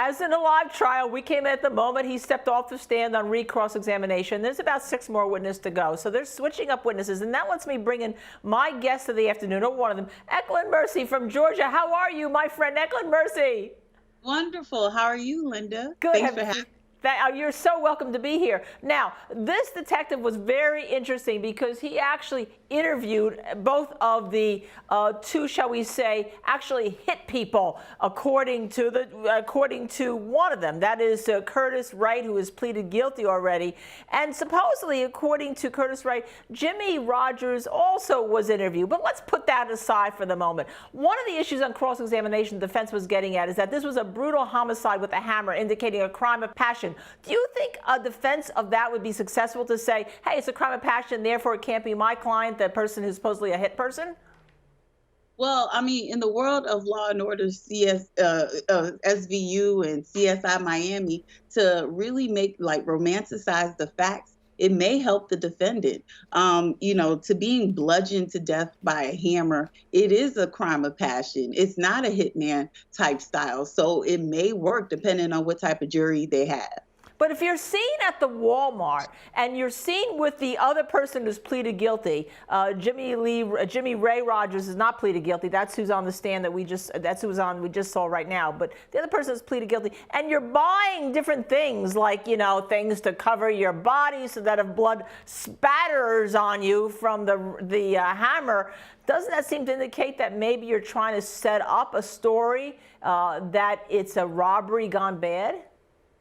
as in a live trial, we came at the moment he stepped off the stand on cross-examination. There's about 6 more witnesses to go. So they're switching up witnesses. And that lets me bring in my guest of the afternoon, or one of them, Ecleynne Mercy from Georgia. How are you, my friend Ecleynne Mercy? Wonderful. How are you, Linda? Good. Thanks for having me. You're so welcome to be here. Now, this detective was very interesting because he actually interviewed both of the two, shall we say, actually hit people, according to one of them. That is Curtis Wright, who has pleaded guilty already. And supposedly, according to Curtis Wright, Jimmy Rodgers also was interviewed. But let's put that aside for the moment. One of the issues on cross-examination the defense was getting at is that this was a brutal homicide with a hammer, indicating a crime of passion. Do you think a defense of that would be successful to say, hey, it's a crime of passion, therefore it can't be my client, the person who's supposedly a hit person? Well, I mean, in the world of Law and Order, SVU and CSI Miami, to really make, like, romanticize the facts, it may help the defendant. You know, to being bludgeoned to death by a hammer, it is a crime of passion. It's not a hitman type style. So it may work depending on what type of jury they have. But if you're seen at the Walmart and you're seen with the other person who's pleaded guilty, Jimmy Ray Rodgers is not pleaded guilty. That's who's on the stand that we just saw right now. But the other person is pleaded guilty, and you're buying different things like, you know, things to cover your body so that if blood spatters on you from the hammer, doesn't that seem to indicate that maybe you're trying to set up a story that it's a robbery gone bad?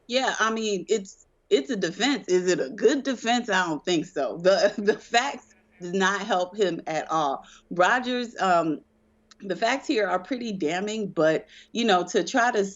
Yeah, I mean, it's a defense. Is it a good defense? I don't think so. The facts does not help him at all. Rodgers, the facts here are pretty damning, but, you know, to try to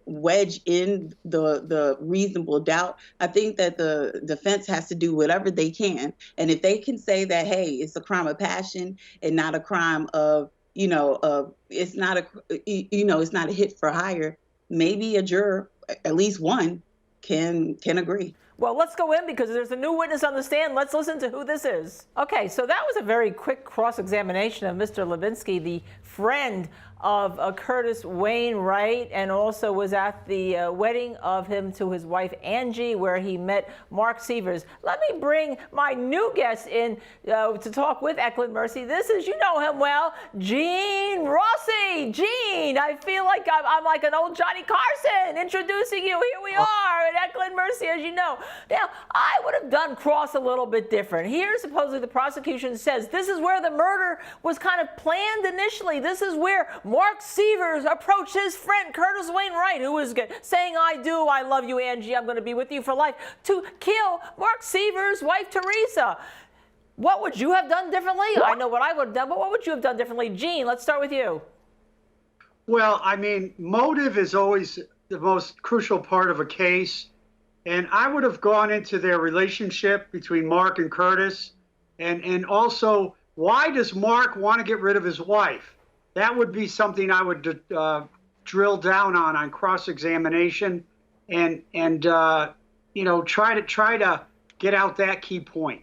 wedge in the reasonable doubt, I think that the defense has to do whatever they can. And if they can say that, hey, it's a crime of passion and not a crime of, you know, it's not a hit for hire, maybe a juror, at least one, can agree. Well, let's go in because there's a new witness on the stand. Let's listen to who this is. Okay, so that was a very quick cross-examination of Mr. Levinsky, the friend of Curtis Wayne Wright, and also was at the wedding of him to his wife Angie, where he met Mark Sievers. Let me bring my new guest in to talk with Ecleynne Mercy. This is, you know him well, Gene Rossi. Gene, I feel like I'm like an old Johnny Carson introducing you. Here we are at Ecleynne Mercy, as you know. Now, I would have done cross a little bit different. Here, supposedly, the prosecution says this is where the murder was kind of planned initially. This is where Mark Sievers approached his friend Curtis Wayne Wright, who was saying, I love you, Angie, I'm going to be with you for life, to kill Mark Sievers' wife, Teresa. What would you have done differently? I know what I would have done, but what would you have done differently? Gene, let's start with you. Well, I mean, motive is always the most crucial part of a case. And I would have gone into their relationship between Mark and Curtis. And also, why does Mark want to get rid of his wife? That would be something I would drill down on cross-examination and you know, try to get out that key point.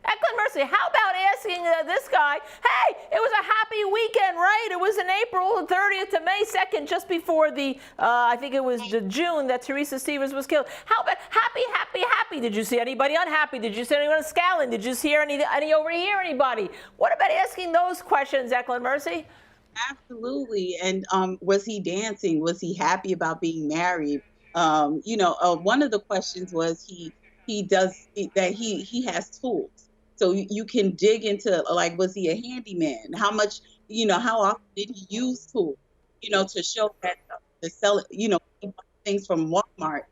Ecleynne Mercy, how about asking this guy, hey, it was a happy weekend, right? It was in April 30th to May 2nd, just before the, I think it was the June that Teresa Sievers was killed. How about happy, happy, happy? Did you see anybody unhappy? Did you see anyone scowling? Did you hear any overhear anybody? What about asking those questions, Ecleynne Mercy? Absolutely. And was he dancing? Was he happy about being married? You know, one of the questions was he has tools. So you can dig into, like, was he a handyman? How much, you know, how often did he use tools, you know, to show that to sell, you know, things from Walmart,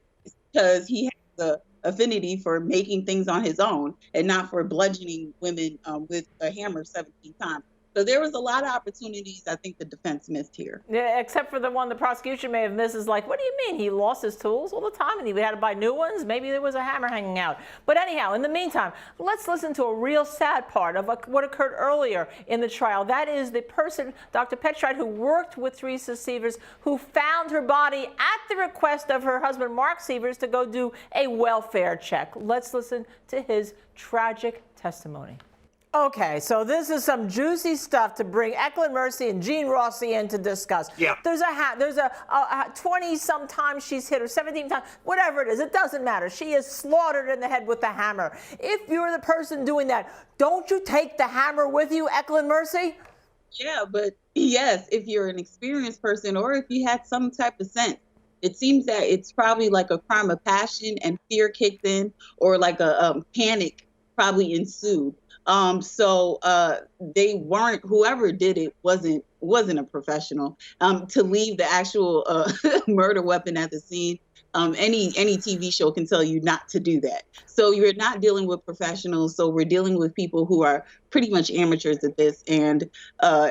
because he has the affinity for making things on his own and not for bludgeoning women with a hammer 17 times. So there was a lot of opportunities I think the defense missed here. Yeah, except for the one the prosecution may have missed is like, what do you mean? He lost his tools all the time and he had to buy new ones? Maybe there was a hammer hanging out. But anyhow, in the meantime, let's listen to a real sad part of what occurred earlier in the trial. That is the person, Dr. Petrite, who worked with Teresa Sievers, who found her body at the request of her husband, Mark Sievers, to go do a welfare check. Let's listen to his tragic testimony. Okay, so this is some juicy stuff to bring Ecleynne Mercy and Gene Rossi in to discuss. Yeah. There's a 20 sometimes she's hit, or 17 times, whatever it is, it doesn't matter. She is slaughtered in the head with the hammer. If you're the person doing that, don't you take the hammer with you, Ecleynne Mercy? Yeah, but yes, if you're an experienced person or if you had some type of sense, it seems that it's probably like a crime of passion and fear kicked in, or like a panic probably ensued. So they weren't, whoever did it wasn't a professional. To leave the actual murder weapon at the scene, any TV show can tell you not to do that. So you're not dealing with professionals. So we're dealing with people who are pretty much amateurs at this, and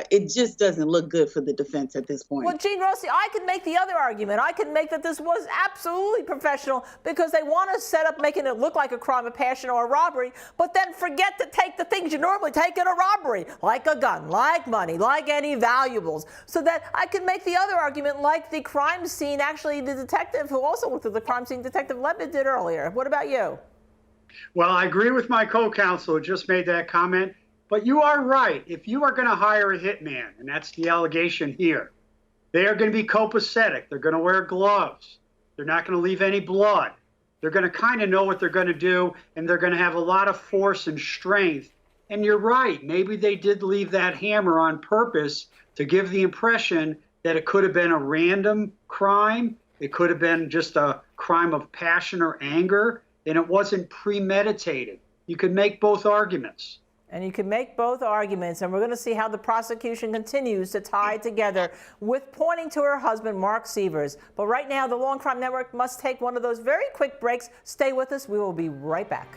it just doesn't look good for the defense at this point. Well, Gene Rossi, I could make the other argument. I could make that this was absolutely professional because they want to set up making it look like a crime of passion or a robbery, but then forget to take the things you normally take in a robbery, like a gun, like money, like any valuables. So that I could make the other argument like the crime scene, actually the detective who also looked at the crime scene, Detective Levitt, did earlier. What about you? Well, I agree with my co-counsel who just made that comment, but you are right. If you are going to hire a hitman, and that's the allegation here, they are going to be copacetic. They're going to wear gloves. They're not going to leave any blood. They're going to kind of know what they're going to do, and they're going to have a lot of force and strength. And you're right. Maybe they did leave that hammer on purpose to give the impression that it could have been a random crime. It could have been just a crime of passion or anger, and it wasn't premeditated. You could make both arguments. And you can make both arguments, and we're going to see how the prosecution continues to tie together with pointing to her husband, Mark Sievers. But right now, the Law&Crime Network must take one of those very quick breaks. Stay with us. We will be right back.